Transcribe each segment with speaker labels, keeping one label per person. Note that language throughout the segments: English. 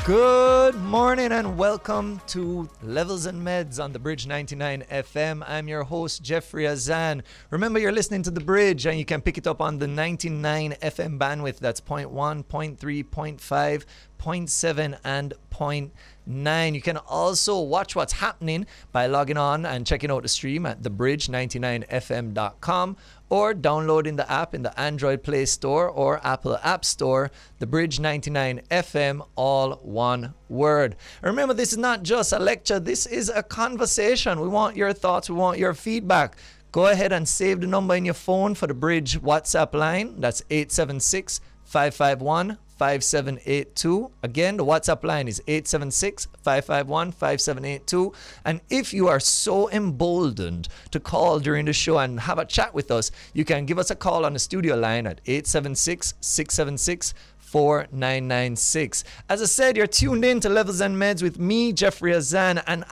Speaker 1: Good morning and welcome to Levels and Meds on the Bridge 99 FM. I'm your host, Jeffrey Azan. Remember, you're listening to The Bridge and you can pick it up on the 99 FM bandwidth. That's 0.1, 0.3, 0.5, 0.7, and 0.9. You can also watch what's happening by logging on and checking out the stream at thebridge99fm.com or downloading the app in the Android Play Store or Apple App Store, The Bridge 99 FM, all one word. Remember, this is not just a lecture, this is a conversation. We want your thoughts, we want your feedback. Go ahead and save the number in your phone for the Bridge WhatsApp line. That's 876-551-5782. Again, the WhatsApp line is 876-551-5782. And if you are so emboldened to call during the show and have a chat with us, you can give us a call on the studio line at 876-676-4996. As I said, you're tuned in to Levels and Meds with me, Jeffrey Azan, and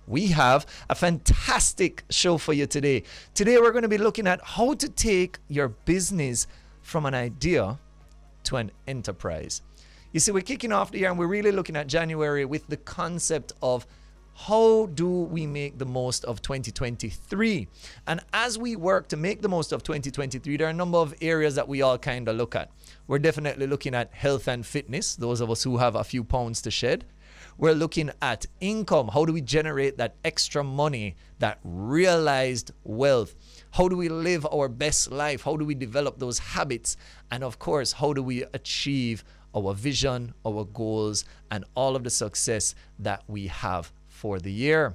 Speaker 1: we have a fantastic show for you today. Today we're going to be looking at how to take your business from an idea to an enterprise. You see, we're kicking off the year and we're really looking at January with the concept of how do we make the most of 2023? And as we work to make the most of 2023, there are a number of areas that we all kind of look at. We're definitely looking at health and fitness, those of us who have a few pounds to shed. We're looking at income. How do we generate that extra money, that realized wealth? How do we live our best life? How do we develop those habits? And of course, how do we achieve our vision, our goals, and all of the success that we have for the year?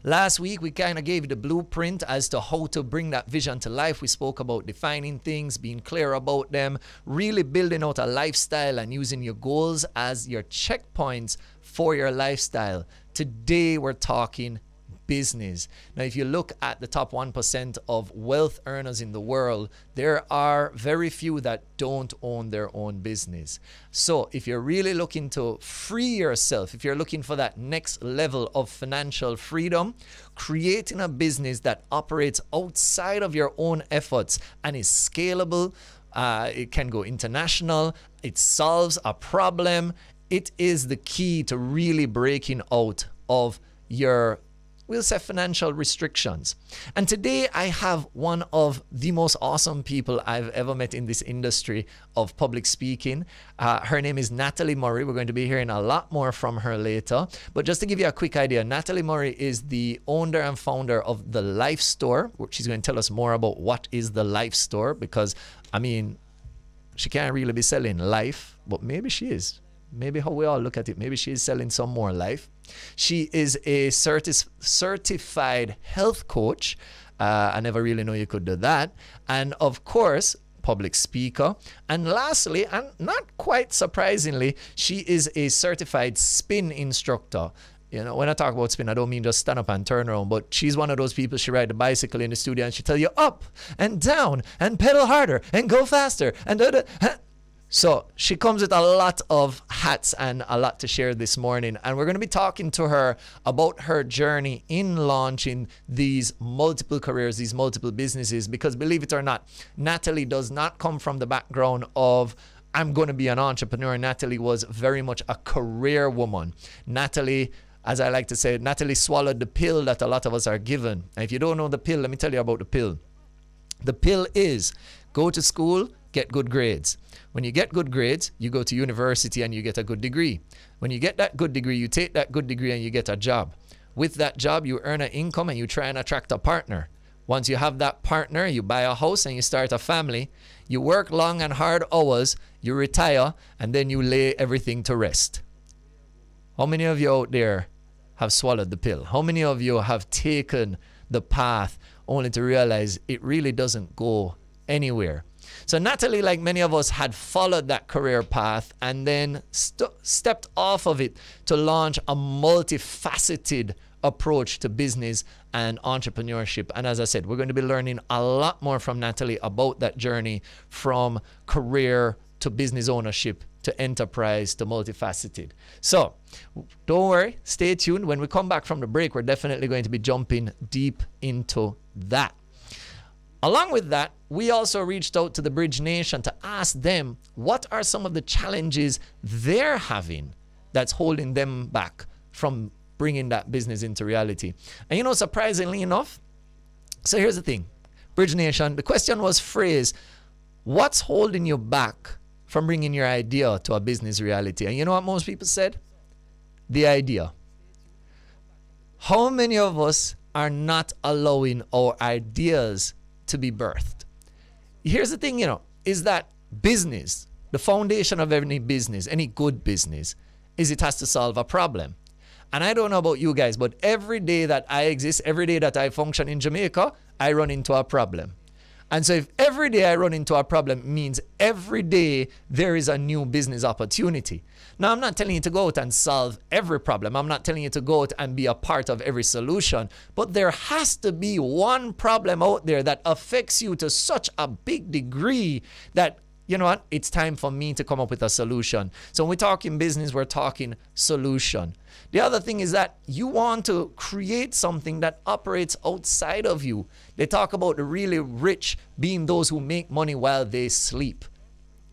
Speaker 1: Last week, we kind of gave you the blueprint as to how to bring that vision to life. We spoke about defining things, being clear about them, really building out a lifestyle and using your goals as your checkpoints for your lifestyle. Today, we're talking business. Now, if you look at the top 1% of wealth earners in the world, there are very few that don't own their own business. So if you're really looking to free yourself, if you're looking for that next level of financial freedom, creating a business that operates outside of your own efforts and is scalable, it can go international, it solves a problem, it is the key to really breaking out of your, we'll say, financial restrictions. And today I have one of the most awesome people I've ever met in this industry of public speaking. Her name is Natalie Murray. We're going to be hearing a lot more from her later. But just to give you a quick idea, Natalie Murray is the owner and founder of The Life Store. She's going to tell us more about what is The Life Store, because, I mean, she can't really be selling life, but maybe she is. Maybe how we all look at it, maybe she is selling some more life. She is a certified health coach. I never really know you could do that. And of course, public speaker. And lastly, and not quite surprisingly, she is a certified spin instructor. You know, when I talk about spin, I don't mean just stand up and turn around, but she's one of those people, she ride the bicycle in the studio and she tell you up and down and pedal harder and go faster and So she comes with a lot of hats and a lot to share this morning. And we're going to be talking to her about her journey in launching these multiple careers, these multiple businesses. Because believe it or not, Natalie does not come from the background of, I'm going to be an entrepreneur. Natalie was very much a career woman. Natalie, as I like to say, Natalie swallowed the pill that a lot of us are given. And if you don't know the pill, let me tell you about the pill. The pill is go to school, get good grades. When you get good grades, you go to university and you get a good degree. When you get that good degree, you take that good degree and you get a job. With that job, you earn an income and you try and attract a partner. Once you have that partner, you buy a house and you start a family. You work long and hard hours, you retire, and then you lay everything to rest. How many of you out there have swallowed the pill? How many of you have taken the path only to realize it really doesn't go anywhere? So Natalie, like many of us, had followed that career path and then stepped off of it to launch a multifaceted approach to business and entrepreneurship. And as I said, we're going to be learning a lot more from Natalie about that journey from career to business ownership to enterprise to multifaceted. So don't worry, stay tuned. When we come back from the break, we're definitely going to be jumping deep into that. Along with that, we also reached out to the Bridge Nation to ask them what are some of the challenges they're having that's holding them back from bringing that business into reality. And you know, surprisingly enough, so here's the thing, Bridge Nation, the question was phrased, what's holding you back from bringing your idea to a business reality? And you know what most people said? The idea. How many of us are not allowing our ideas to be birthed? Here's the thing, you know, is that business, the foundation of any business, any good business, is it has to solve a problem. And I don't know about you guys, but every day that I exist, every day that I function in Jamaica, I run into a problem. And so if every day I run into a problem, it means every day there is a new business opportunity. Now, I'm not telling you to go out and solve every problem. I'm not telling you to go out and be a part of every solution. But there has to be one problem out there that affects you to such a big degree that, you know what, it's time for me to come up with a solution. So when we talk in business, we're talking solution. The other thing is that you want to create something that operates outside of you. They talk about the really rich being those who make money while they sleep.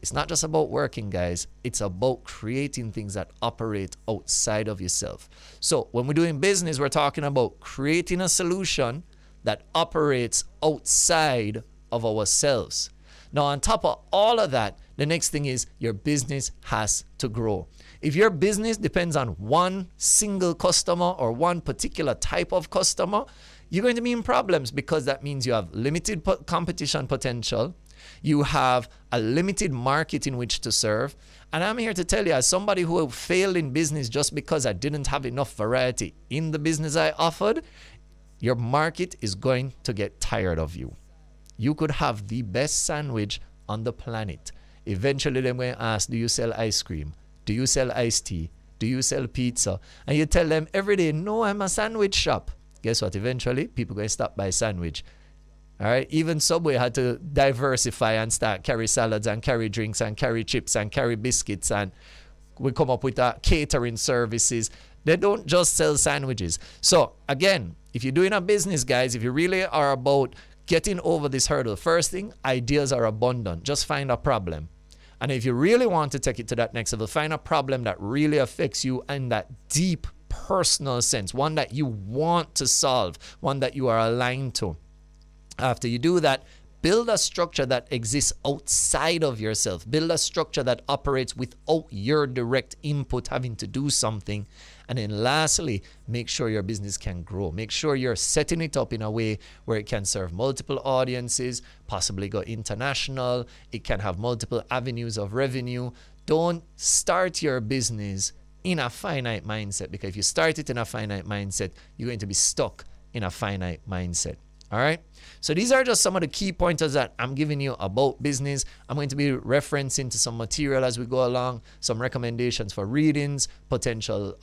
Speaker 1: It's not just about working, guys. It's about creating things that operate outside of yourself. So when we're doing business, we're talking about creating a solution that operates outside of ourselves. Now, on top of all of that, the next thing is your business has to grow. If your business depends on one single customer or one particular type of customer, you're going to be in problems, because that means you have limited competition potential. You have a limited market in which to serve. And I'm here to tell you, as somebody who failed in business just because I didn't have enough variety in the business I offered, your market is going to get tired of you. You could have the best sandwich on the planet. Eventually, they're going to ask, do you sell ice cream? Do you sell iced tea? Do you sell pizza? And you tell them every day, no, I'm a sandwich shop. Guess what? Eventually, people are going to stop by sandwich. All right. Even Subway had to diversify and start carry salads and carry drinks and carry chips and carry biscuits. And we come up with catering services. They don't just sell sandwiches. So again, if you're doing a business, guys, if you really are about getting over this hurdle, first thing, ideas are abundant. Just find a problem. And if you really want to take it to that next level, find a problem that really affects you in that deep personal sense, one that you want to solve, one that you are aligned to. After you do that, build a structure that exists outside of yourself. Build a structure that operates without your direct input having to do something. And then lastly, make sure your business can grow. Make sure you're setting it up in a way where it can serve multiple audiences, possibly go international. It can have multiple avenues of revenue. Don't start your business in a finite mindset, because if you start it in a finite mindset, you're going to be stuck in a finite mindset. All right. So these are just some of the key pointers that I'm giving you about business. I'm going to be referencing to some material as we go along, some recommendations for readings, potential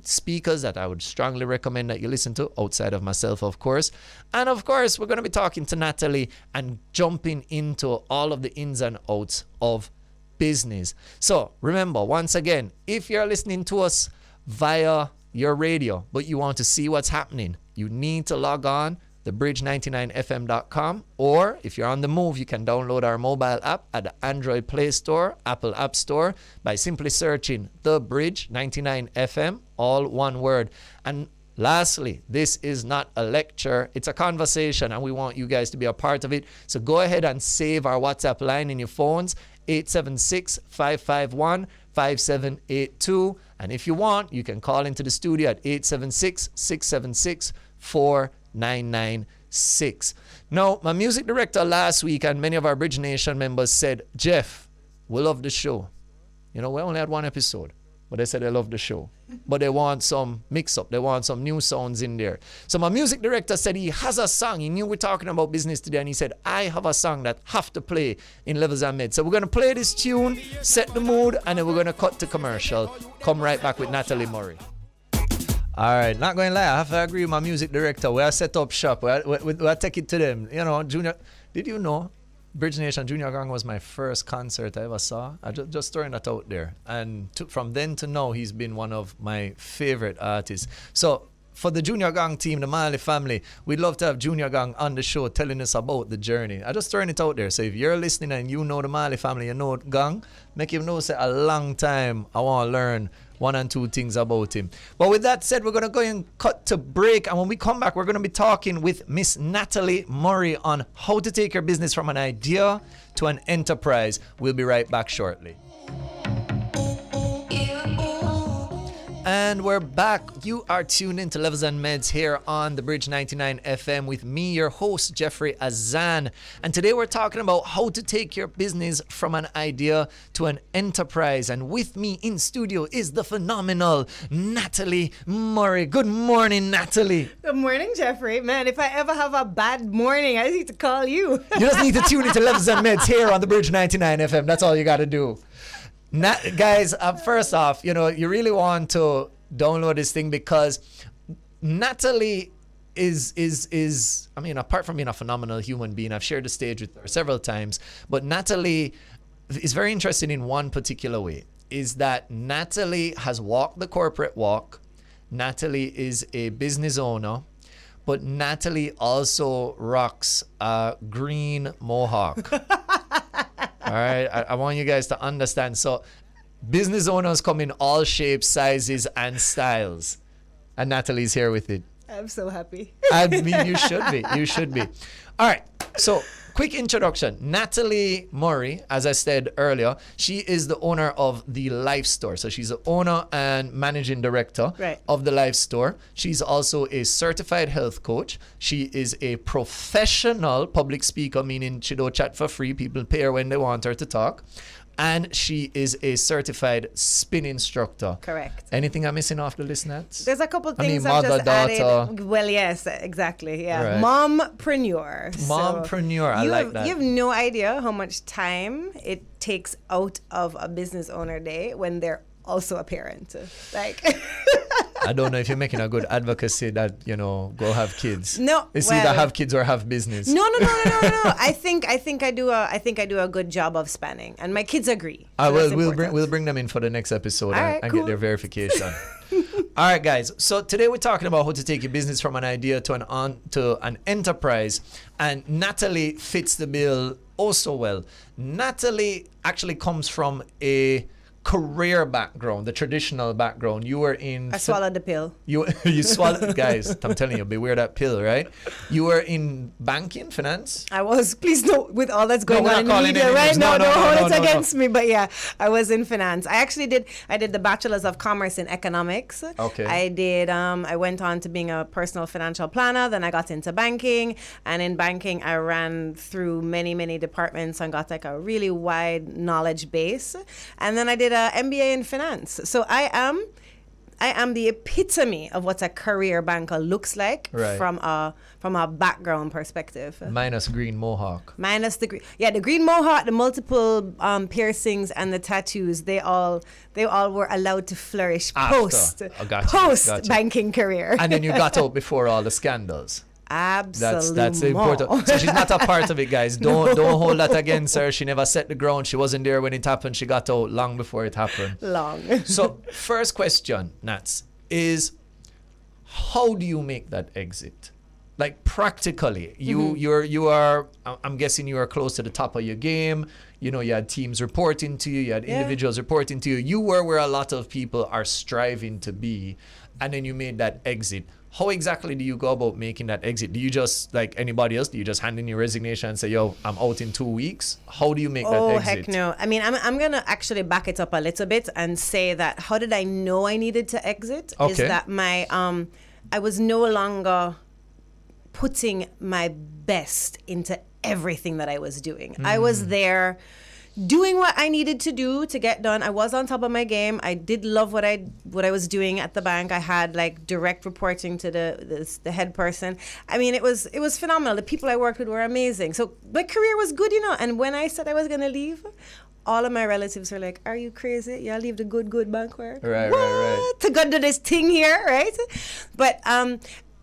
Speaker 1: speakers that I would strongly recommend that you listen to outside of myself, of course. And of course, we're going to be talking to Natalie and jumping into all of the ins and outs of business. So remember, once again, if you're listening to us via your radio, but you want to see what's happening, you need to log on thebridge99fm.com, or if you're on the move, you can download our mobile app at the Android Play Store, Apple App Store, by simply searching The Bridge 99 FM, all one word. And lastly, this is not a lecture, it's a conversation, and we want you guys to be a part of it. So go ahead and save our WhatsApp line in your phones, 876-551-5782. And if you want, you can call into the studio at 876-676-4996. Now, my music director last week and many of our Bridge Nation members said, Jeff, we love the show. You know, we only had one episode, but they said they love the show. But they want some mix-up. They want some new sounds in there. So my music director said he has a song. He knew we're talking about business today, and he said, I have a song that have to play in Levels and Medz. So we're going to play this tune, set the mood, and then we're going to cut to commercial. Come right back with Natalie Murray. All right, not going to lie, I have to agree with my music director. We'll set up shop. We'll take it to them. You know, Junior, did you know Bridge Nation Junior Gang was my first concert I ever saw? I just throwing that out there. And from then to now, he's been one of my favorite artists. So for the Junior Gang team, the Mali family, we'd love to have Junior Gang on the show telling us about the journey. I just throwing it out there. So if you're listening and you know the Mali family, you know Gang, make him know say a long time I want to learn one and two things about him. But with that said, we're going to go and cut to break. And when we come back, we're going to be talking with Miss Natalie Murray on how to take your business from an idea to an enterprise. We'll be right back shortly. And we're back. You are tuned into Levels and Meds here on the Bridge 99 FM with me, your host, Jeffrey Azan. And today we're talking about how to take your business from an idea to an enterprise. And with me in studio is the phenomenal Natalie Murray. Good morning, Natalie.
Speaker 2: Good morning, Jeffrey. Man, if I ever have a bad morning, I need to call you.
Speaker 1: You just need to tune into Levels and Meds here on the Bridge 99 FM. That's all you got to do. Guys, first off, you really want to download this thing because Natalie is I mean, apart from being a phenomenal human being, I've shared the stage with her several times, but Natalie is very interested in one particular way, is that Natalie has walked the corporate walk. Natalie is a business owner, but Natalie also rocks a green mohawk. All right, I want you guys to understand. So, business owners come in all shapes, sizes, and styles. And Natalie's here with it.
Speaker 2: I'm so happy.
Speaker 1: I mean, you should be. You should be. All right. So, quick introduction. Natalie Murray, as I said earlier, she is the owner of the Life Store. So, she's the owner and managing director of the Life Store. She's also a certified health coach. She is a professional public speaker, meaning she don't chat for free. People pay her when they want her to talk. And she is a certified spin instructor.
Speaker 2: Correct.
Speaker 1: Anything I'm missing off the list, Nat?
Speaker 2: There's a couple things
Speaker 1: mother,
Speaker 2: I've just
Speaker 1: daughter.
Speaker 2: added. Well, yes, exactly. Yeah.
Speaker 1: Right.
Speaker 2: Mompreneur.
Speaker 1: Mompreneur. I like that.
Speaker 2: You have no idea how much time it takes out of a business owner day when they're also a parent. Like...
Speaker 1: I don't know if you're making a good advocacy that, go have kids.
Speaker 2: No,
Speaker 1: it's either have kids or have business.
Speaker 2: No. I think I do a good job of spanning, and my kids agree. So
Speaker 1: we'll bring them in for the next episode and
Speaker 2: cool.
Speaker 1: get their verification. All right, guys. So today we're talking about how to take your business from an idea to an enterprise, and Natalie fits the bill oh so well. Natalie actually comes from a career background, the traditional background. You were in...
Speaker 2: I swallowed the pill.
Speaker 1: You swallowed... Guys, I'm telling you, beware that pill, right? You were in banking, finance?
Speaker 2: I was. Please don't, with all that's going on in the media, right?
Speaker 1: No,
Speaker 2: hold it against me. But yeah, I was in finance. I did the Bachelor's of Commerce in Economics.
Speaker 1: Okay.
Speaker 2: I went on to being a personal financial planner. Then I got into banking. And in banking, I ran through many, many departments and got like a really wide knowledge base. And then I did an MBA in finance. So I am the epitome of what a career banker looks like from a background perspective.
Speaker 1: Minus green mohawk.
Speaker 2: Minus the green mohawk, the multiple piercings and the tattoos. They all were allowed to flourish post banking career.
Speaker 1: And then you got out before all the scandals.
Speaker 2: Absolutely.
Speaker 1: That's important. So she's not a part of it, guys. Don't hold that against her. She never set the ground. She wasn't there when it happened. She got out long before it happened. So first question, Nats, is how do you make that exit? Like practically, you are. I'm guessing you are close to the top of your game. You had teams reporting to you. You had individuals reporting to you. You were where a lot of people are striving to be, and then you made that exit. How exactly do you go about making that exit? Do you just, like anybody else, do you just hand in your resignation and say, yo, I'm out in 2 weeks? How do you make that exit?
Speaker 2: Oh, heck no. I mean, I'm going to actually back it up a little bit and say that how did I know I needed to exit?
Speaker 1: Okay.
Speaker 2: Is that I was no longer putting my best into everything that I was doing. I was there doing what I needed to do to get done. I was on top of my game. I did love what I was doing at the bank. I had like direct reporting to the head person. I mean, it was phenomenal. The people I worked with were amazing. So my career was good, And when I said I was gonna leave, all of my relatives were like, "Are you crazy? Y'all leave the good bank work?
Speaker 1: Right.
Speaker 2: To go do this thing here, right?" But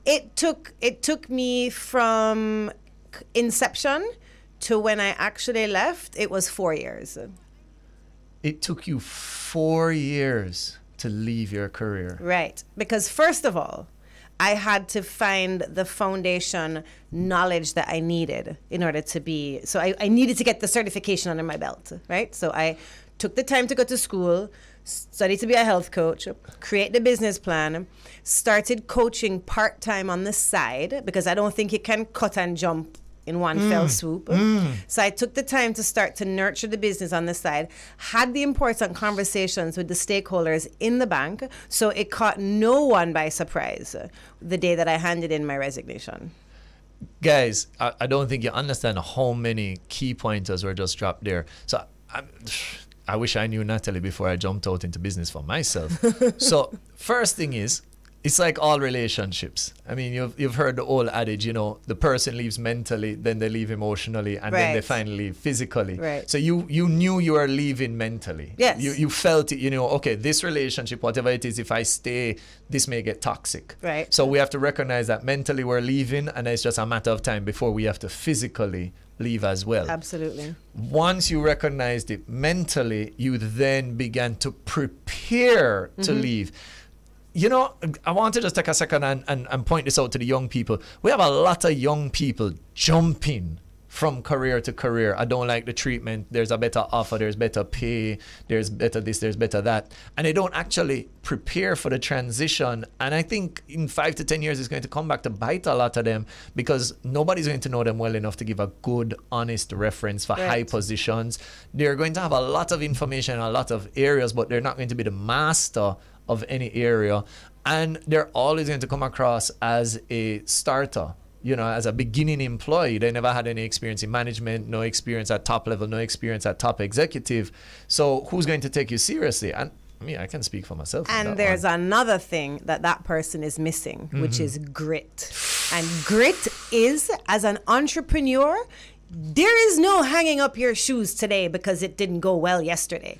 Speaker 2: it took me from inception to when I actually left, it was 4 years.
Speaker 1: It took you 4 years to leave your career.
Speaker 2: Right. Because first of all, I had to find the foundation knowledge that I needed in order to be, so I needed to get the certification under my belt, right? So I took the time to go to school, study to be a health coach, create the business plan, started coaching part-time on the side because I don't think you can cut and jump in one fell swoop. So I took the time to start to nurture the business on the side, had the important conversations with the stakeholders in the bank, so it caught no one by surprise the day that I handed in my resignation.
Speaker 1: Guys, I don't think you understand how many key pointers were just dropped there. So I wish I knew Natalie before I jumped out into business for myself. So first thing is, it's like all relationships. I mean, you've heard the old adage, you know, the person leaves mentally, then they leave emotionally, and then they finally leave physically.
Speaker 2: Right.
Speaker 1: So you knew you were leaving mentally.
Speaker 2: Yes.
Speaker 1: You felt it, you know, okay, this relationship, whatever it is, if I stay, this may get toxic.
Speaker 2: Right.
Speaker 1: So we have to recognize that mentally we're leaving, and it's just a matter of time before we have to physically leave as well.
Speaker 2: Absolutely.
Speaker 1: Once you recognized it mentally, you then began to prepare to leave. You know, I want to just take a second and point this out to the young people. We have a lot of young people jumping from career to career. I don't like the treatment. There's a better offer. There's better pay. There's better this. There's better that. And they don't actually prepare for the transition. And I think in 5 to 10 years, it's going to come back to bite a lot of them because nobody's going to know them well enough to give a good, honest reference for high positions. They're going to have a lot of information in a lot of areas, but they're not going to be the master of any area, and they're always going to come across as a starter, you know, as a beginning employee. They never had any experience in management, no experience at top level, no experience at top executive. So who's going to take you seriously? And I mean, I can speak for myself.
Speaker 2: And there's another thing that person is missing, which is grit. And grit is, as an entrepreneur, there is no hanging up your shoes today because it didn't go well yesterday.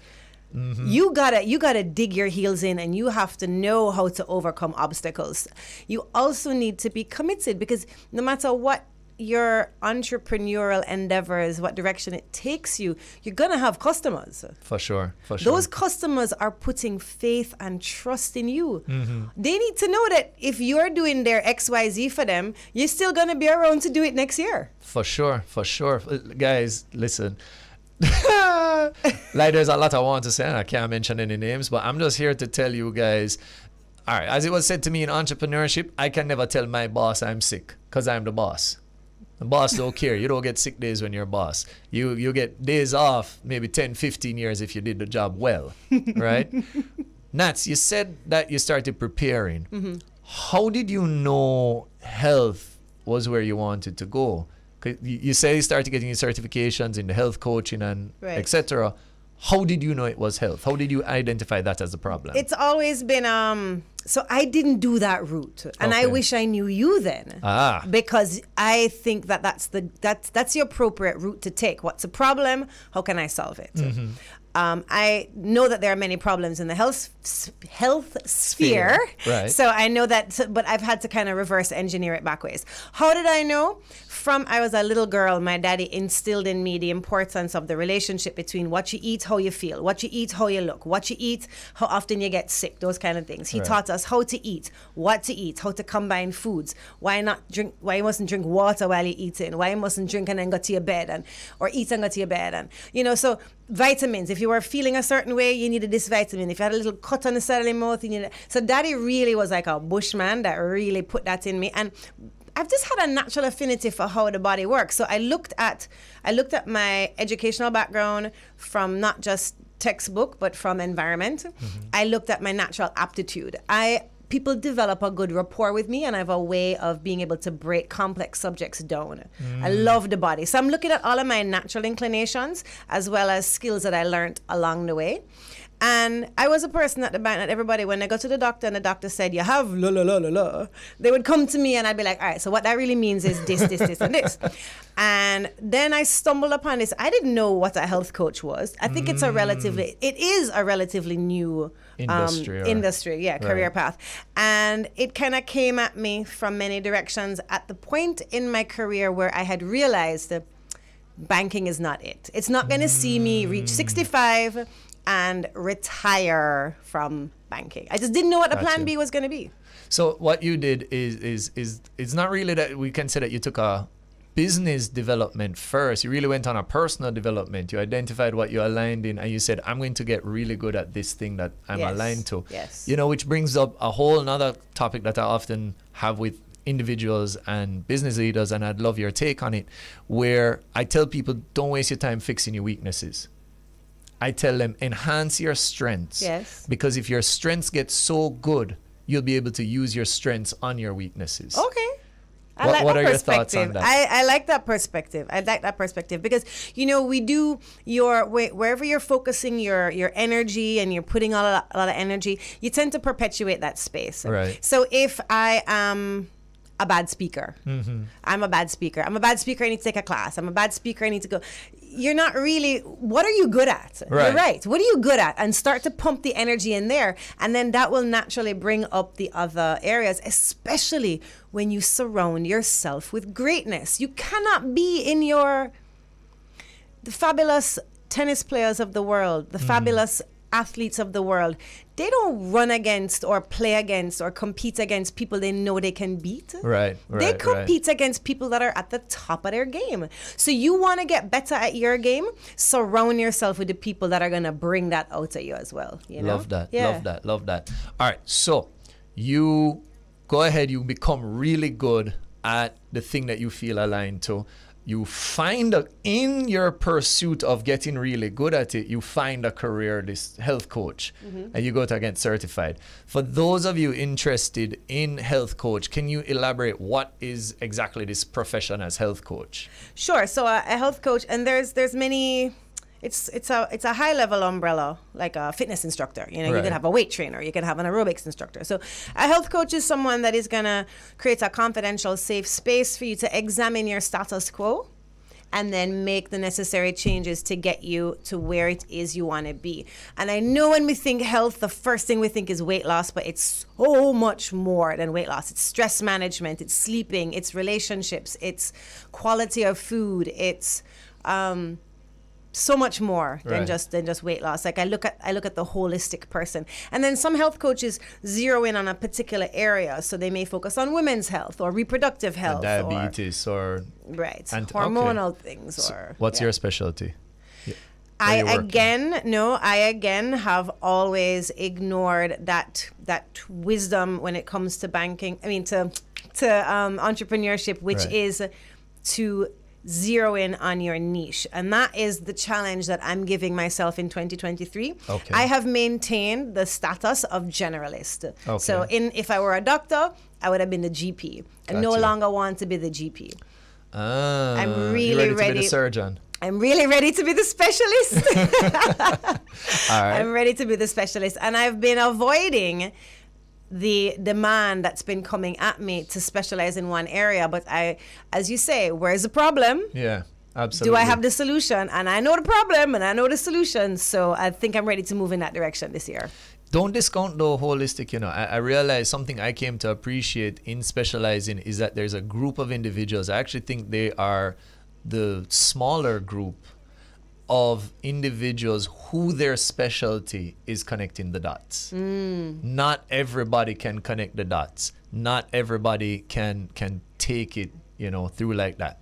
Speaker 2: You gotta dig your heels in, and you have to know how to overcome obstacles. You also need to be committed, because no matter what your entrepreneurial endeavors, what direction it takes you, you're gonna have customers.
Speaker 1: For sure.
Speaker 2: Those customers are putting faith and trust in you. They need to know that if you're doing their XYZ for them, you're still gonna be around to do it next year.
Speaker 1: For sure. Guys, listen. Like, there's a lot I want to say, and I can't mention any names, but I'm just here to tell you guys, all right, as it was said to me in entrepreneurship, I can never tell my boss I'm sick because I'm the boss. The boss don't care. You don't get sick days when you're a boss. You get days off, maybe 10, 15 years if you did the job well, right? Nats, you said that you started preparing. How did you know health was where you wanted to go? You say you started getting your certifications in the health coaching and etc. How did you know it was health? How did you identify that as a problem?
Speaker 2: It's always been so I didn't do that route, and I wish I knew you then. Because I think that's the appropriate route to take. What's the problem? How can I solve it? I know that there are many problems in the health sphere.
Speaker 1: Right.
Speaker 2: So I know that, but I've had to kind of reverse engineer it back ways. How did I know? From I was a little girl, my daddy instilled in me the importance of the relationship between what you eat, how you feel, what you eat, how you look, what you eat, how often you get sick, those kind of things. He taught us how to eat, what to eat, how to combine foods, why you mustn't drink water while you're eating, why you mustn't drink and then go to your bed, or eat and go to your bed. And, you know, so vitamins, if you were feeling a certain way, you needed this vitamin. If you had a little cut on the side of your mouth, you needed it. So daddy really was like a bushman that really put that in me. And I've just had a natural affinity for how the body works. So I looked at my educational background from not just textbook, but from environment. I looked at my natural aptitude. People develop a good rapport with me, and I have a way of being able to break complex subjects down. I love the body. So I'm looking at all of my natural inclinations as well as skills that I learned along the way. And I was a person at the bank that everybody, when they go to the doctor and the doctor said, you have la la la la la, they would come to me and I'd be like, all right, so what that really means is this, and this. And then I stumbled upon this. I didn't know what a health coach was. I think it is a relatively new industry, career path. And it kind of came at me from many directions at the point in my career where I had realized that banking is not it. It's not going to see me reach 65 and retire from banking. I just didn't know what the plan B was going to be.
Speaker 1: So what you did is it's not really that we can say that you took a business development first. You really went on a personal development. You identified what you aligned in, and you said, I'm going to get really good at this thing that I'm aligned to.
Speaker 2: Yes.
Speaker 1: You know, which brings up a whole another topic that I often have with individuals and business leaders, and I'd love your take on it, where I tell people, don't waste your time fixing your weaknesses. I tell them, enhance your strengths.
Speaker 2: Yes.
Speaker 1: Because if your strengths get so good, you'll be able to use your strengths on your weaknesses.
Speaker 2: Okay.
Speaker 1: What are your thoughts on that?
Speaker 2: I like that perspective. I like that perspective because, you know, we do wherever you're focusing your energy and you're putting a lot of energy, you tend to perpetuate that space.
Speaker 1: Right.
Speaker 2: So if I am a bad speaker, I'm a bad speaker. I need to take a class. I'm a bad speaker. I need to go. You're not really, what are you good at?
Speaker 1: Right.
Speaker 2: You're right. What are you good at? And start to pump the energy in there. And then that will naturally bring up the other areas, especially when you surround yourself with greatness. You cannot be in the fabulous tennis players of the world, the fabulous athletes of the world. They don't run against or play against or compete against people they know they can beat.
Speaker 1: Right.
Speaker 2: They compete against people that are at the top of their game. So you want to get better at your game, surround yourself with the people that are going to bring that out of you as well. You know?
Speaker 1: Love that. Love that. All right. So you go ahead, you become really good at the thing that you feel aligned to. You find in your pursuit of getting really good at it, you find a career, this health coach, and you go to get certified. For those of you interested in health coach, can you elaborate what is exactly this profession as health coach?
Speaker 2: Sure. So a health coach, and there's many. It's a high level umbrella, like a fitness instructor. You know, you can have a weight trainer, you can have an aerobics instructor. So a health coach is someone that is gonna create a confidential, safe space for you to examine your status quo and then make the necessary changes to get you to where it is you want to be. And I know when we think health, the first thing we think is weight loss, but it's so much more than weight loss. It's stress management, it's sleeping, it's relationships, it's quality of food, it's so much more than just weight loss. Like I look at the holistic person. And then some health coaches zero in on a particular area, so they may focus on women's health or reproductive health,
Speaker 1: diabetes or
Speaker 2: hormonal things.
Speaker 1: So
Speaker 2: or
Speaker 1: what's your specialty?
Speaker 2: I again have always ignored that wisdom when it comes to banking. I mean to entrepreneurship, which is to zero in on your niche, and that is the challenge that I'm giving myself in 2023.
Speaker 1: Okay.
Speaker 2: I have maintained the status of generalist. Okay. So if I were a doctor, I would have been the GP. I no longer want to be the GP. I'm really ready
Speaker 1: to be the surgeon.
Speaker 2: I'm really ready to be the specialist.
Speaker 1: All right.
Speaker 2: I'm ready to be the specialist, and I've been avoiding the demand that's been coming at me to specialize in one area. But as you say, where's the problem?
Speaker 1: Yeah, absolutely.
Speaker 2: Do I have the solution? And I know the problem and I know the solution. So I think I'm ready to move in that direction this year.
Speaker 1: Don't discount the holistic, you know. I realize something I came to appreciate in specializing is that there's a group of individuals. I actually think they are the smaller group of individuals who their specialty is connecting the dots. Not everybody can connect the dots. Not everybody can take it, you know, through like that.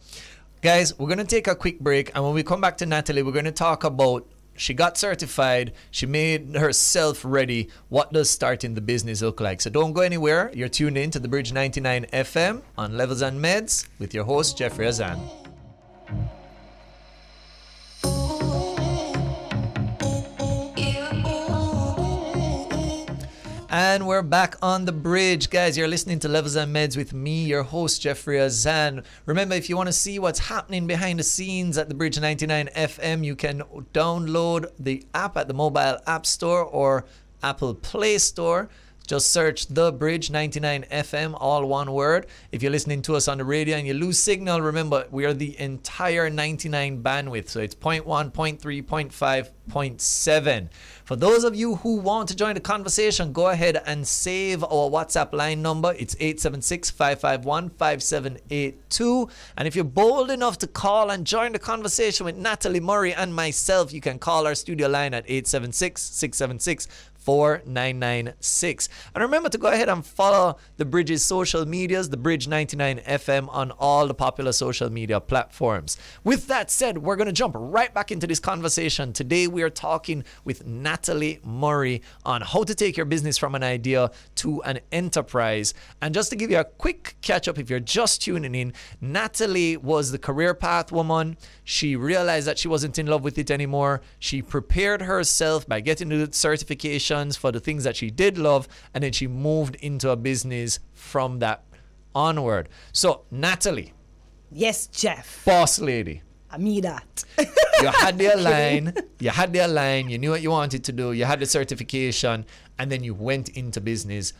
Speaker 1: Guys, we're going to take a quick break, and when we come back to Natalie, we're going to talk about she got certified, she made herself ready. What does starting the business look like? So don't go anywhere. You're tuned in to the Bridge 99 FM on Levels and Meds with your host, Jeffrey Azan. And we're back on the bridge. Guys, you're listening to Levels and Meds with me, your host, Jeffrey Azan. Remember, if you want to see what's happening behind the scenes at the Bridge 99 FM, you can download the app at the mobile app store or Apple Play Store. Just search The Bridge 99 FM, all one word. If you're listening to us on the radio and you lose signal, remember, we are the entire 99 bandwidth. So it's 0.1, 0.3, 0.5, 0.7. For those of you who want to join the conversation, go ahead and save our WhatsApp line number. It's 876-551-5782. And if you're bold enough to call and join the conversation with Natalie Murray and myself, you can call our studio line at 876-676-4996. And remember to go ahead and follow The Bridge's social medias, The Bridge 99 FM, on all the popular social media platforms. With that said, we're going to jump right back into this conversation. Today we are talking with Natalie Murray on how to take your business from an idea to an enterprise. And just to give you a quick catch up, if you're just tuning in, Natalie was the career path woman. She realized that she wasn't in love with it anymore. She prepared herself by getting the certifications for the things that she did love, and then she moved into a business from that onward. So, Natalie.
Speaker 2: Yes, Jeff.
Speaker 1: Boss lady.
Speaker 2: I mean that.
Speaker 1: You had the line. You had the line. You knew what you wanted to do. You had the certification, and then you went into business.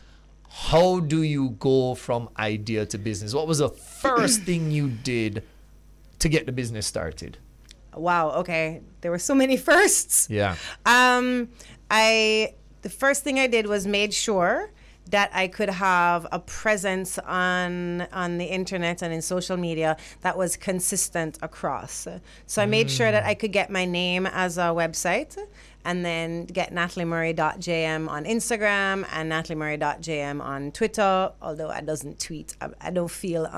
Speaker 1: How do you go from idea to business? What was the first thing you did to get the business started?
Speaker 2: Wow. Okay. There were so many firsts.
Speaker 1: Yeah.
Speaker 2: The first thing I did was made sure that I could have a presence on the internet and in social media that was consistent across. So I made sure that I could get my name as a website, and then get nataliemurray.jm on Instagram and nataliemurray.jm on Twitter, although I doesn't tweet. I don't feel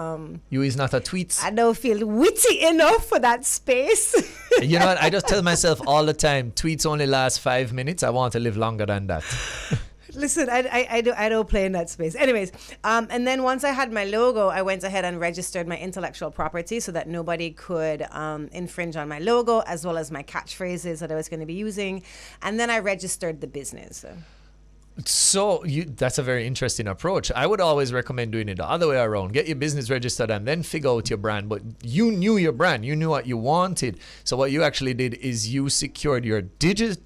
Speaker 1: You is not a tweet.
Speaker 2: I don't feel witty enough for that space.
Speaker 1: You know what? I just tell myself all the time, tweets only last 5 minutes. I want to live longer than that.
Speaker 2: Listen, I don't play in that space. Anyways, and then once I had my logo, I went ahead and registered my intellectual property so that nobody could infringe on my logo, as well as my catchphrases that I was going to be using. And then I registered the business.
Speaker 1: So that's a very interesting approach. I would always recommend doing it the other way around. Get your business registered and then figure out your brand. But you knew your brand. You knew what you wanted. So what you actually did is you secured your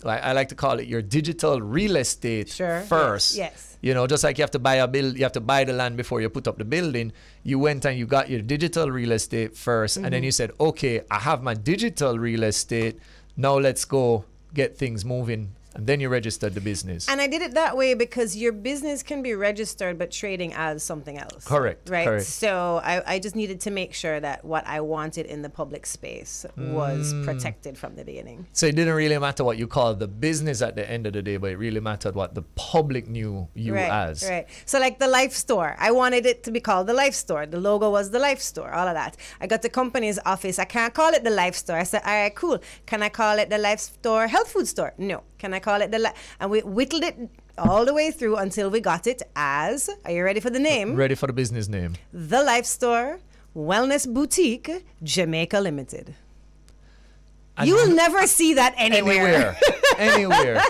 Speaker 1: I like to call it your digital real estate first.
Speaker 2: Yes.
Speaker 1: You know, just like you have to buy you have to buy the land before you put up the building. You went and you got your digital real estate first. And then you said, okay, I have my digital real estate. Now let's go get things moving. And then you registered the business.
Speaker 2: And I did it that way because your business can be registered but trading as something else.
Speaker 1: Correct.
Speaker 2: Right?
Speaker 1: Correct.
Speaker 2: So I just needed to make sure that what I wanted in the public space was protected from the beginning.
Speaker 1: So it didn't really matter what you called the business at the end of the day, but it really mattered what the public knew you as.
Speaker 2: Right. So like the Life Store, I wanted it to be called the Life Store. The logo was the Life Store, all of that. I got the company's office. I can't call it the Life Store. I said, all right, cool. Can I call it the Life Store Health Food Store? No. Can I call it and we whittled it all the way through until we got it as, are you ready for the name?
Speaker 1: Ready for the business name.
Speaker 2: The Life Store Wellness Boutique Jamaica Limited. And you will never see that anywhere.
Speaker 1: Anywhere.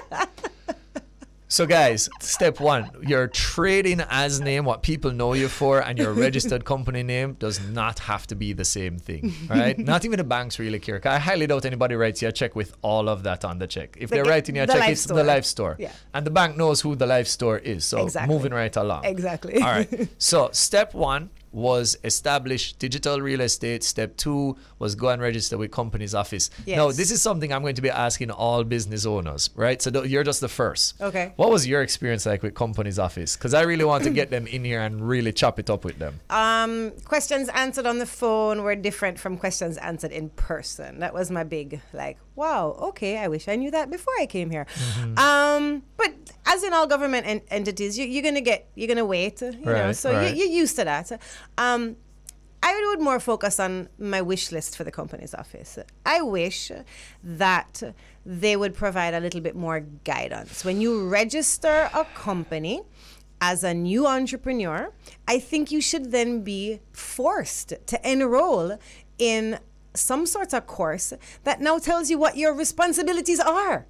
Speaker 1: So guys, step one, your trading as name, what people know you for, and your registered company name does not have to be the same thing, right? Not even the banks really care. I highly doubt anybody writes you a check with all of that on the check. If they're writing you a check, it's the Life Store.
Speaker 2: Yeah.
Speaker 1: And the bank knows who the Life Store is. So moving right along.
Speaker 2: Exactly.
Speaker 1: All right. So step one was establish digital real estate. Step two was go and register with company's office.
Speaker 2: Yes.
Speaker 1: Now, this is something I'm going to be asking all business owners, right? So you're just the first.
Speaker 2: Okay.
Speaker 1: What was your experience like with company's office? Because I really want to get them in here and really chop it up with them.
Speaker 2: Questions answered on the phone were different from questions answered in person. That was my big, wow, okay, I wish I knew that before I came here. But as in all government entities, you're gonna wait, you know, so you're used to that. I would more focus on my wish list for the company's office. I wish that they would provide a little bit more guidance. When you register a company as a new entrepreneur, I think you should then be forced to enroll in some sort of course that now tells you what your responsibilities are.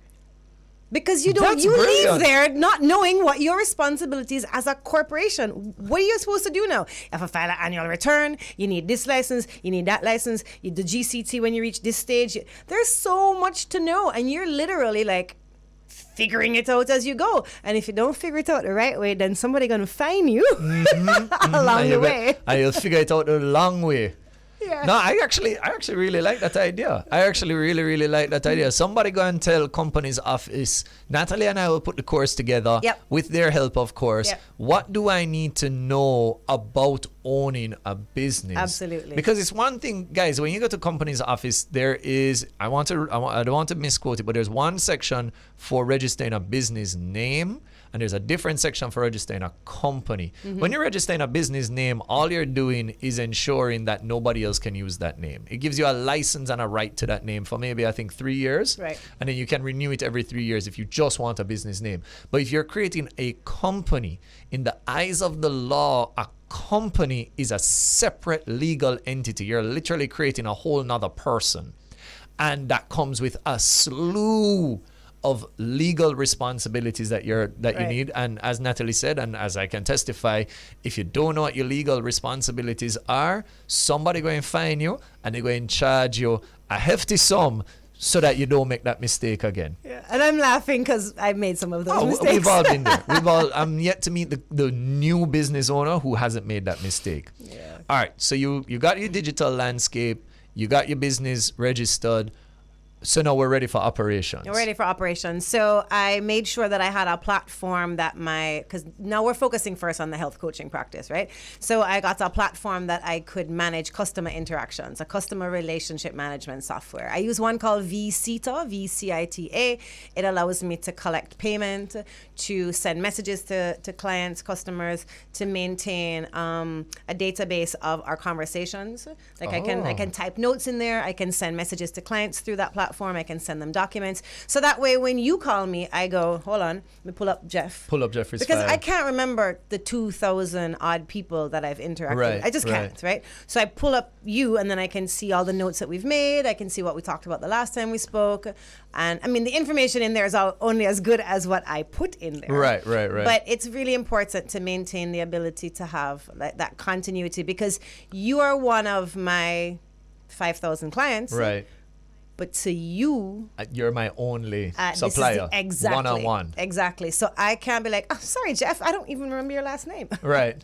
Speaker 2: Because you leave there not knowing what your responsibilities as a corporation. What are you supposed to do now? You have to file an annual return. You need this license. You need that license. The GCT when you reach this stage. There's so much to know. And you're literally figuring it out as you go. And if you don't figure it out the right way, then somebody going to fine you along the way.
Speaker 1: And you'll figure it out the long way.
Speaker 2: Yeah.
Speaker 1: No, I actually really like that idea. I actually really like that idea. Somebody go and tell company's office, Natalie and I will put the course together with their help, of course. What do I need to know about owning a business?
Speaker 2: Absolutely.
Speaker 1: Because it's one thing, guys, when you go to company's office, there is, I don't want to misquote it, but there's one section for registering a business name, and there's a different section for registering a company. When you're registering a business name, all you're doing is ensuring that nobody else can use that name. It gives you a license and a right to that name for maybe, I think, 3 years.
Speaker 2: Right.
Speaker 1: And then you can renew it every 3 years if you just want a business name. But if you're creating a company, in the eyes of the law, a company is a separate legal entity. You're literally creating a whole nother person. And that comes with a slew of legal responsibilities that you need. And as Natalie said, and as I can testify, if you don't know what your legal responsibilities are, somebody going to fine you and they're going to charge you a hefty sum so that you don't make that mistake again.
Speaker 2: Yeah. And I'm laughing because I made some of those mistakes.
Speaker 1: We've all been there. I'm yet to meet the new business owner who hasn't made that mistake.
Speaker 2: Yeah.
Speaker 1: All right. So you got your digital landscape, you got your business registered. So now we're ready for operations.
Speaker 2: We're ready for operations. So I made sure that I had a platform that because now we're focusing first on the health coaching practice, right? So I got a platform that I could manage customer interactions, a customer relationship management software. I use one called VCITA, VCITA. It allows me to collect payment, to send messages to clients, customers, to maintain a database of our conversations. Like I can type notes in there. I can send messages to clients through that platform. I can send them documents. So that way, when you call me, I go, hold on, let me pull up Jeff.
Speaker 1: Pull up Jeffrey's
Speaker 2: because
Speaker 1: file.
Speaker 2: I can't remember the 2,000 odd people that I've interacted with. I just can't, right? So I pull up you, and then I can see all the notes that we've made. I can see what we talked about the last time we spoke. And I mean, the information in there is only as good as what I put in there.
Speaker 1: Right.
Speaker 2: But it's really important to maintain the ability to have that continuity, because you are one of my 5,000 clients.
Speaker 1: Right.
Speaker 2: But to you,
Speaker 1: you're my only supplier.
Speaker 2: Exactly.
Speaker 1: One-on-one.
Speaker 2: Exactly. So I can't be like, oh, sorry, Jeff, I don't even remember your last name.
Speaker 1: Right.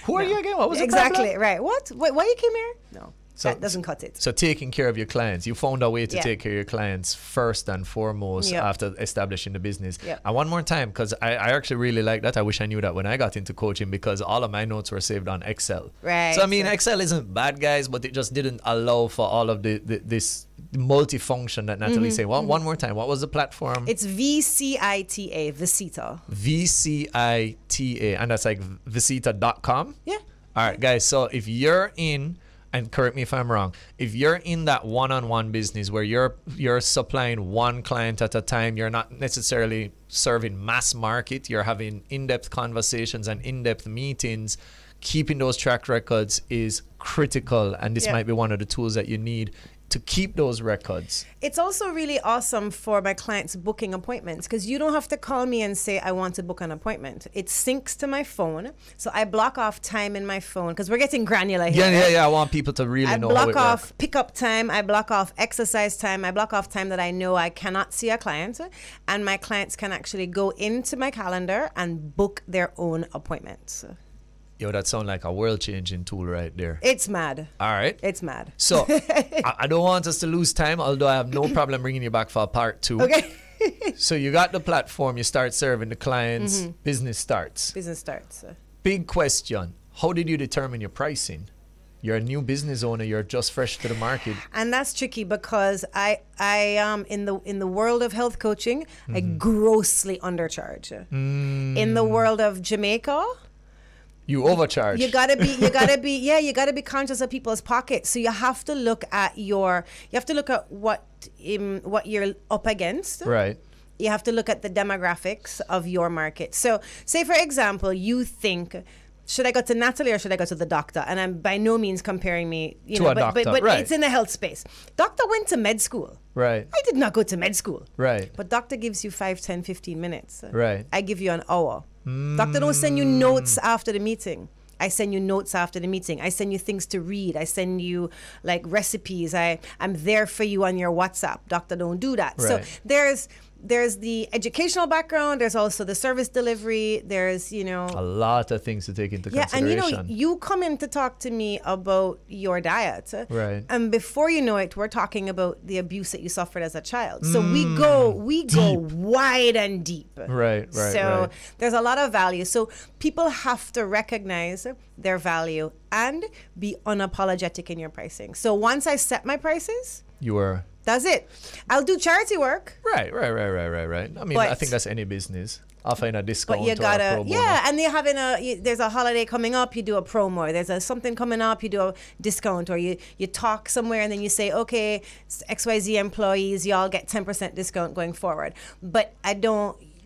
Speaker 1: Who are you again? What was the
Speaker 2: exactly
Speaker 1: problem?
Speaker 2: Right. What? Why you came here? No.
Speaker 1: So,
Speaker 2: that doesn't cut it.
Speaker 1: So taking care of your clients, you found a way to take care of your clients first and foremost after establishing the business.
Speaker 2: Yep.
Speaker 1: And one more time, because I actually really like that. I wish I knew that when I got into coaching, because all of my notes were saved on Excel.
Speaker 2: Right.
Speaker 1: So I mean, Excel isn't bad, guys, but it just didn't allow for all of this multifunction that Natalie said. One more time, what was the platform?
Speaker 2: It's VCITA, Visita.
Speaker 1: VCITA, and that's like visita.com?
Speaker 2: Yeah.
Speaker 1: All right, guys, so if you're in, and correct me if I'm wrong, if you're in that one-on-one business where you're supplying one client at a time, you're not necessarily serving mass market, you're having in-depth conversations and in-depth meetings, keeping those track records is critical, and this might be one of the tools that you need to keep those records.
Speaker 2: It's also really awesome for my clients booking appointments, because you don't have to call me and say, I want to book an appointment. It syncs to my phone. So I block off time in my phone, because we're getting granular here.
Speaker 1: Yeah. I want people to really know how it works.
Speaker 2: I block off pickup time. I block off exercise time. I block off time that I know I cannot see a client. And my clients can actually go into my calendar and book their own appointments.
Speaker 1: Yo, that sounds like a world-changing tool right there.
Speaker 2: It's mad.
Speaker 1: All right.
Speaker 2: It's mad.
Speaker 1: So, I don't want us to lose time, although I have no problem bringing you back for a part 2.
Speaker 2: Okay.
Speaker 1: So, you got the platform, you start serving the clients, business starts.
Speaker 2: Business starts.
Speaker 1: Big question. How did you determine your pricing? You're a new business owner, you're just fresh to the market.
Speaker 2: And that's tricky, because I in the world of health coaching, I grossly undercharge. In the world of Jamaica,
Speaker 1: you overcharge.
Speaker 2: You gotta be conscious of people's pockets. So you have to look at what you're up against.
Speaker 1: Right.
Speaker 2: You have to look at the demographics of your market. So say, for example, you think, should I go to Natalie or should I go to the doctor? And I'm by no means comparing me,
Speaker 1: to a doctor.
Speaker 2: But
Speaker 1: right.
Speaker 2: It's in the health space. Doctor went to med school.
Speaker 1: Right.
Speaker 2: I did not go to med school.
Speaker 1: Right.
Speaker 2: But doctor gives you 5, 10, 15 minutes.
Speaker 1: Right.
Speaker 2: I give you an hour. Doctor don't send you notes after the meeting. I send you notes after the meeting. I send you things to read. I send you like recipes. I'm there for you on your WhatsApp. Doctor don't do that.
Speaker 1: Right.
Speaker 2: So there's the educational background. There's also the service delivery. There's,
Speaker 1: a lot of things to take into consideration.
Speaker 2: And you come in to talk to me about your diet.
Speaker 1: Right.
Speaker 2: And before you know it, we're talking about the abuse that you suffered as a child. So we go wide and deep.
Speaker 1: Right.
Speaker 2: So there's a lot of value. So people have to recognize their value and be unapologetic in your pricing. So once I set my prices, that's it. I'll do charity work.
Speaker 1: Right. I mean, I think that's any business. Offering a discount,
Speaker 2: but you gotta,
Speaker 1: or a pro bono.
Speaker 2: and they're having there's a holiday coming up, you do a promo. There's something coming up, you do a discount, or you talk somewhere and then you say, okay, XYZ employees, y'all get 10% discount going forward. But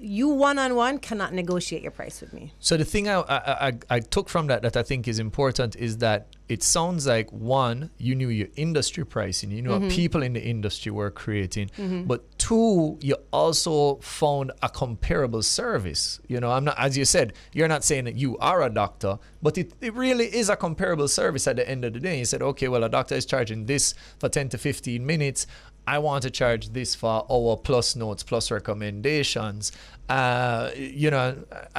Speaker 2: you one-on-one cannot negotiate your price with me.
Speaker 1: So the thing I took from that I think is important is that it sounds like, one, you knew your industry pricing, you knew what people in the industry were creating, but two, you also found a comparable service. I'm not, as you said, you're not saying that you are a doctor, but it really is a comparable service at the end of the day. You said, okay, well, a doctor is charging this for 10 to 15 minutes. I want to charge this for hour plus notes plus recommendations. I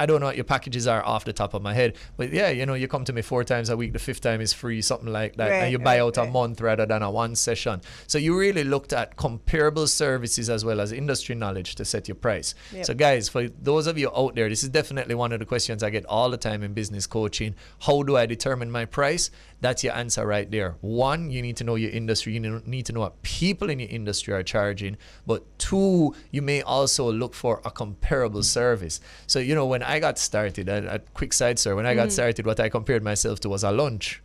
Speaker 1: don't know what your packages are off the top of my head, but you come to me 4 times a week, the 5th time is free, something like that, and you buy out a month rather than a one session. So you really looked at comparable services as well as industry knowledge to set your price. Yep. So guys, for those of you out there, this is definitely one of the questions I get all the time in business coaching. How do I determine my price? That's your answer right there. 1, you need to know your industry. You need to know what people in your industry are charging. But 2, you may also look for a comparable service. So, when I got started, a quick side story, when I got started, what I compared myself to was a lunch.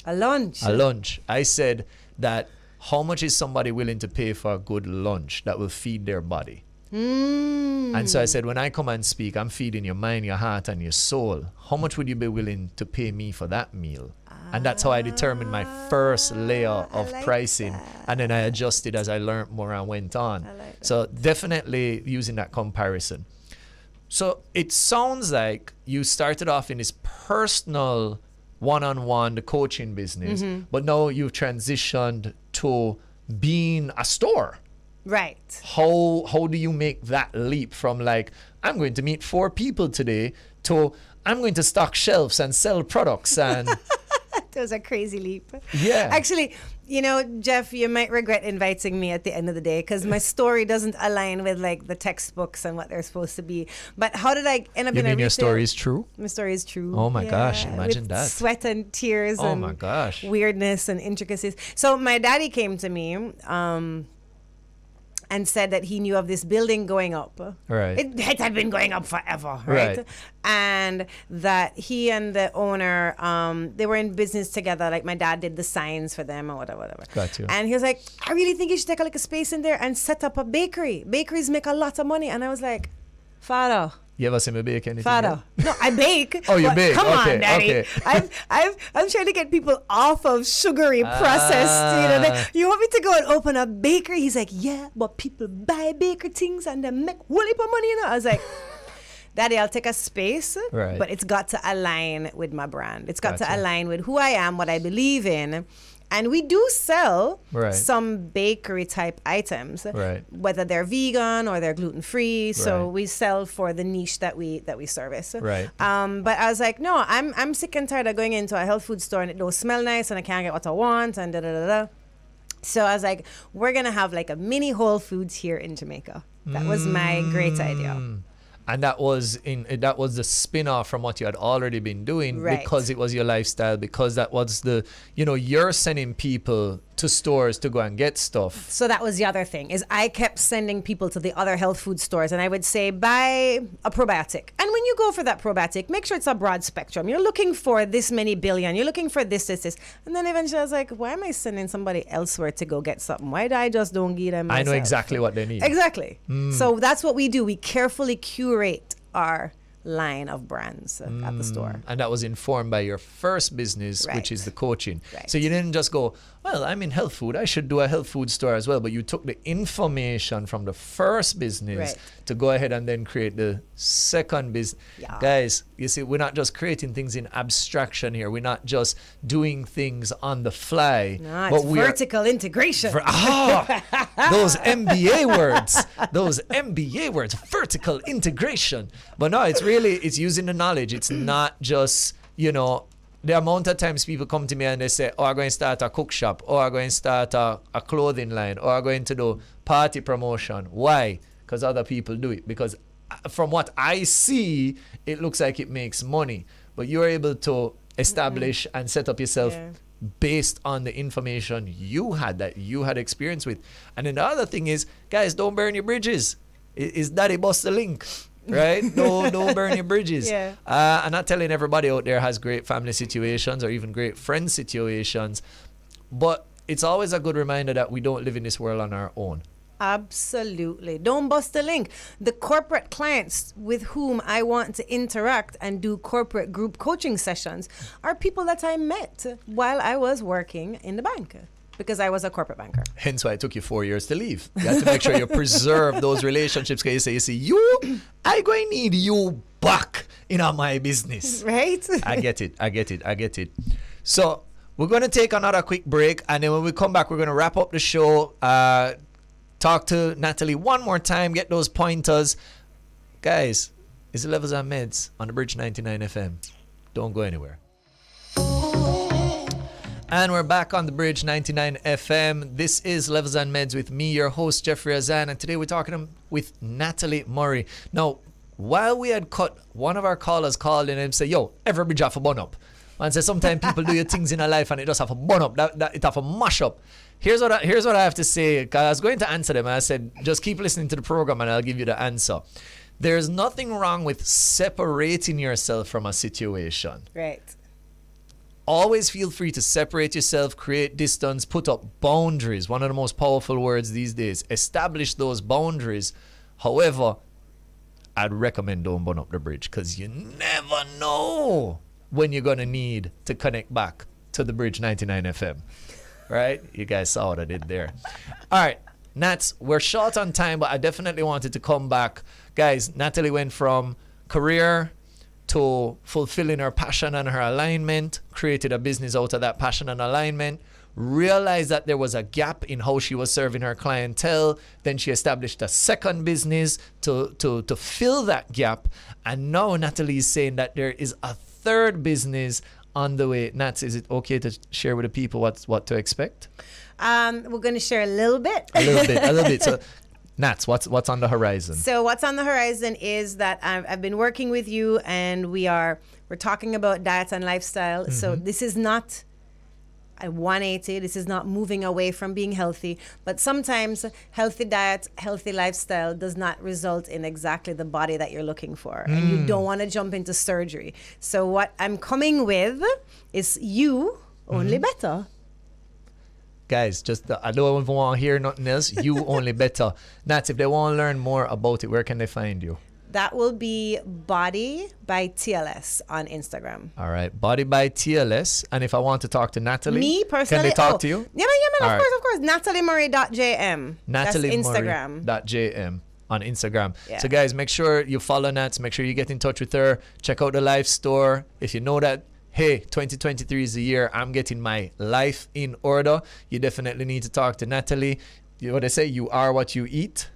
Speaker 2: A lunch?
Speaker 1: A lunch. I said that how much is somebody willing to pay for a good lunch that will feed their body? And so I said, when I come and speak, I'm feeding your mind, your heart, and your soul. How much would you be willing to pay me for that meal? And that's how I determined my first layer of pricing. And then I adjusted as I learned more and went on. So definitely using that comparison. So it sounds like you started off in this personal one-on-one, the coaching business, but now you've transitioned to being a store.
Speaker 2: Right.
Speaker 1: How do you make that leap from like, I'm going to meet 4 people today to I'm going to stock shelves and sell products and...
Speaker 2: That was a crazy leap.
Speaker 1: Yeah.
Speaker 2: Actually, Jeff, you might regret inviting me at the end of the day because my story doesn't align with like the textbooks and what they're supposed to be. But how did I end up in a retail?
Speaker 1: Your story is true?
Speaker 2: My story is true.
Speaker 1: Oh my gosh, imagine
Speaker 2: with
Speaker 1: that.
Speaker 2: Sweat and tears and
Speaker 1: my gosh.
Speaker 2: Weirdness and intricacies. So my daddy came to me and said that he knew of this building going up.
Speaker 1: Right.
Speaker 2: It had been going up forever, right? And that he and the owner, they were in business together. Like my dad did the signs for them or whatever.
Speaker 1: Got you.
Speaker 2: And he was like, I really think you should take a space in there and set up a bakery. Bakeries make a lot of money. And I was like, Father.
Speaker 1: You ever seen me bake anything?
Speaker 2: Father. No, I bake.
Speaker 1: Oh, you bake?
Speaker 2: Come
Speaker 1: okay,
Speaker 2: on, Daddy.
Speaker 1: Okay.
Speaker 2: I'm trying to get people off of sugary processed. You want me to go and open a bakery? He's like, yeah, but people buy bakery things and they make whole heap of money. I was like, Daddy, I'll take a space, but it's got to align with my brand. It's got to align with who I am, what I believe in. And we do sell some bakery type items, whether they're vegan or they're gluten free. So we sell for the niche that we service.
Speaker 1: Right.
Speaker 2: But I was like, no, I'm sick and tired of going into a health food store and it don't smell nice and I can't get what I want and da da da da. So I was like, we're gonna have like a mini Whole Foods here in Jamaica. That was my great idea.
Speaker 1: And that was the spin-off from what you had already been doing because it was your lifestyle, because that was you're sending people to stores to go and get stuff.
Speaker 2: So that was the other thing, is I kept sending people to the other health food stores and I would say, buy a probiotic. And when you go for that probiotic, make sure it's a broad spectrum. You're looking for this many billion. You're looking for this. And then eventually I was like, why am I sending somebody elsewhere to go get something? Why do I just don't give them myself?
Speaker 1: I know exactly what they need.
Speaker 2: Exactly. So that's what we do. We carefully curate our line of brands at the store.
Speaker 1: And that was informed by your first business, which is the coaching. So you didn't just go, well, I'm in health food, I should do a health food store as well. But you took the information from the first business to go ahead and then create the second business.
Speaker 2: Yeah.
Speaker 1: Guys, you see, we're not just creating things in abstraction here. We're not just doing things on the fly.
Speaker 2: No,
Speaker 1: but
Speaker 2: it's vertical integration.
Speaker 1: Those MBA words. Those MBA words. Vertical integration. But no, it's using the knowledge. It's not just, the amount of times people come to me and they say, oh, I'm going to start a cook shop, or I'm going to start a clothing line, or I'm going to do party promotion. Why? Because other people do it. Because from what I see, it looks like it makes money. But you're able to establish and set up yourself based on the information that you had experience with. And then the other thing is, guys, don't burn your bridges. Is daddy bust the link? Right? Don't burn your bridges.
Speaker 2: Yeah.
Speaker 1: I'm not telling everybody out there has great family situations or even great friend situations, but it's always a good reminder that we don't live in this world on our own.
Speaker 2: Absolutely. Don't bust the link. The corporate clients with whom I want to interact and do corporate group coaching sessions are people that I met while I was working in the bank, because I was a corporate banker.
Speaker 1: Hence why it took you 4 years to leave. You have to make sure you preserve those relationships, because you see, I going to need you back in my business.
Speaker 2: Right?
Speaker 1: I get it. So we're going to take another quick break, and then when we come back, we're going to wrap up the show, talk to Natalie one more time, get those pointers. Guys, it's Levels and Meds on the Bridge 99 FM. Don't go anywhere. And we're back on the Bridge 99 FM. This is Levels and Meds with me, your host, Jeffrey Azan. And today we're talking with Natalie Murray. Now, while we had cut, one of our callers called in and said, yo, every bridge have a bun up. And say sometimes people do your things in a life and it just have a bun up. That it have a mash up. Here's what I have to say. Because I was going to answer them. And I said, just keep listening to the program and I'll give you the answer. There's nothing wrong with separating yourself from a situation.
Speaker 2: Right.
Speaker 1: Always feel free to separate yourself, create distance, put up boundaries. One of the most powerful words these days. Establish those boundaries. However, I'd recommend don't burn up the bridge, because you never know when you're going to need to connect back to the Bridge 99 FM. Right? You guys saw what I did there. All right. Nats, we're short on time, but I definitely wanted to come back. Guys, Natalie went from career to fulfilling her passion and her alignment, created a business out of that passion and alignment, realized that there was a gap in how she was serving her clientele. Then she established a second business to fill that gap. And now Natalie is saying that there is a third business on the way. Nats, is it okay to share with the people what to expect?
Speaker 2: We're going to share a little bit.
Speaker 1: A little bit. So, Nats, what's on the horizon?
Speaker 2: So what's on the horizon is that I've been working with you, and we're talking about diet and lifestyle. Mm-hmm. So this is not a 180. This is not moving away from being healthy. But sometimes healthy diet, healthy lifestyle does not result in exactly the body that you're looking for. And you don't want to jump into surgery. So what I'm coming with is you only better.
Speaker 1: Guys, I don't even want to hear nothing else. You only better. Nats, if they want to learn more about it, where can they find you?
Speaker 2: That will be Body by TLS on Instagram.
Speaker 1: All right. Body by TLS. And if I want to talk to Natalie,
Speaker 2: me personally,
Speaker 1: can they talk to you?
Speaker 2: Yeah, man, of course. NatalieMurray.jm.
Speaker 1: NatalieMurray.jm on Instagram.
Speaker 2: Yeah.
Speaker 1: So guys, make sure you follow Nats. Make sure you get in touch with her. Check out the live store. If you know that, hey, 2023 is the year I'm getting my life in order, you definitely need to talk to Natalie. You know what they say? You are what you eat.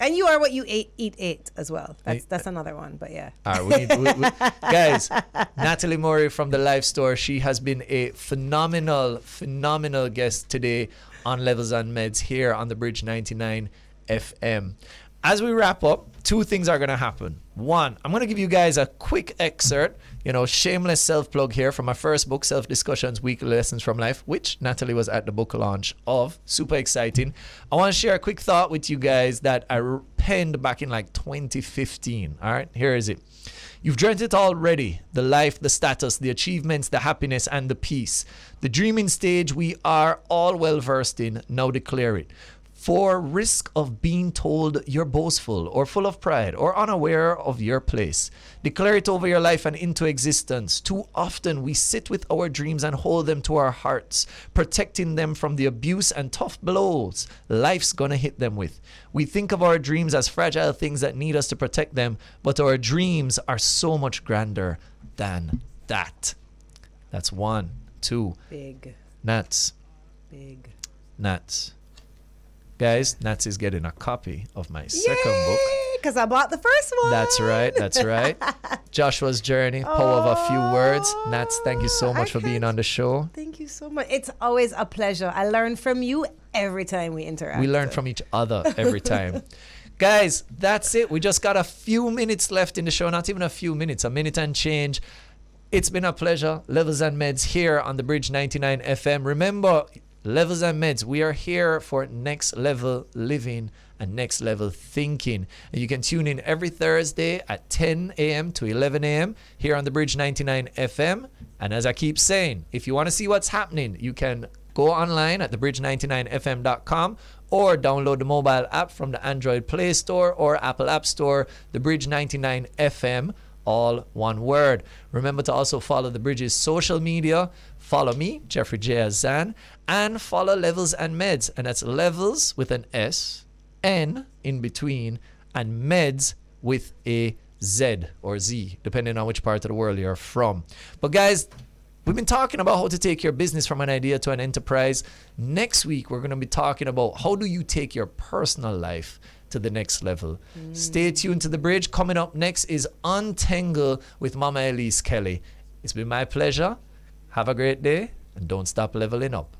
Speaker 2: And you are what you eat as well. That's another one, but yeah.
Speaker 1: All right, guys, Natalie Murray from the Live Store. She has been a phenomenal guest today on Levels and Meds here on the Bridge 99 FM. As we wrap up, two things are going to happen. One, I'm going to give you guys a quick excerpt, shameless self-plug here from my first book, Self-Discussions, Weekly Lessons from Life, which Natalie was at the book launch of. Super exciting. I want to share a quick thought with you guys that I penned back in like 2015. All right, here is it. You've dreamt it already, the life, the status, the achievements, the happiness, and the peace. The dreaming stage we are all well versed in, now declare it. for risk of being told you're boastful or full of pride or unaware of your place. Declare it over your life and into existence. Too often we sit with our dreams and hold them to our hearts, protecting them from the abuse and tough blows life's gonna hit them with. We think of our dreams as fragile things that need us to protect them, but our dreams are so much grander than that. That's 1, 2.
Speaker 2: Big.
Speaker 1: Nats.
Speaker 2: Big.
Speaker 1: Nats. Guys, Nats is getting a copy of my second book.
Speaker 2: Because I bought the first one.
Speaker 1: That's right. That's right. Joshua's Journey, Power of a Few Words. Nats, thank you so much for being on the show.
Speaker 2: Thank you so much. It's always a pleasure. I learn from you every time we interact.
Speaker 1: We learn from each other every time. Guys, that's it. We just got a few minutes left in the show. Not even a few minutes, a minute and change. It's been a pleasure. Levels and Meds here on the Bridge 99 FM. Remember, Levels and Meds, we are here for next level living and next level thinking. And you can tune in every Thursday at 10 a.m. to 11 a.m. here on the Bridge 99 FM. And as I keep saying, if you want to see what's happening, you can go online at thebridge99fm.com or download the mobile app from the Android Play Store or Apple App Store, the Bridge 99 FM, all one word. Remember to also follow the Bridge's social media. Follow me, Jeffrey J. Azan, and follow Levels and Meds. And that's Levels with an S, N in between, and Meds with a Z or Z, depending on which part of the world you're from. But guys, we've been talking about how to take your business from an idea to an enterprise. Next week, we're going to be talking about how do you take your personal life to the next level. Stay tuned to the Bridge. Coming up next is Untangle with Mama Elise Kelly. It's been my pleasure. Have a great day and don't stop leveling up.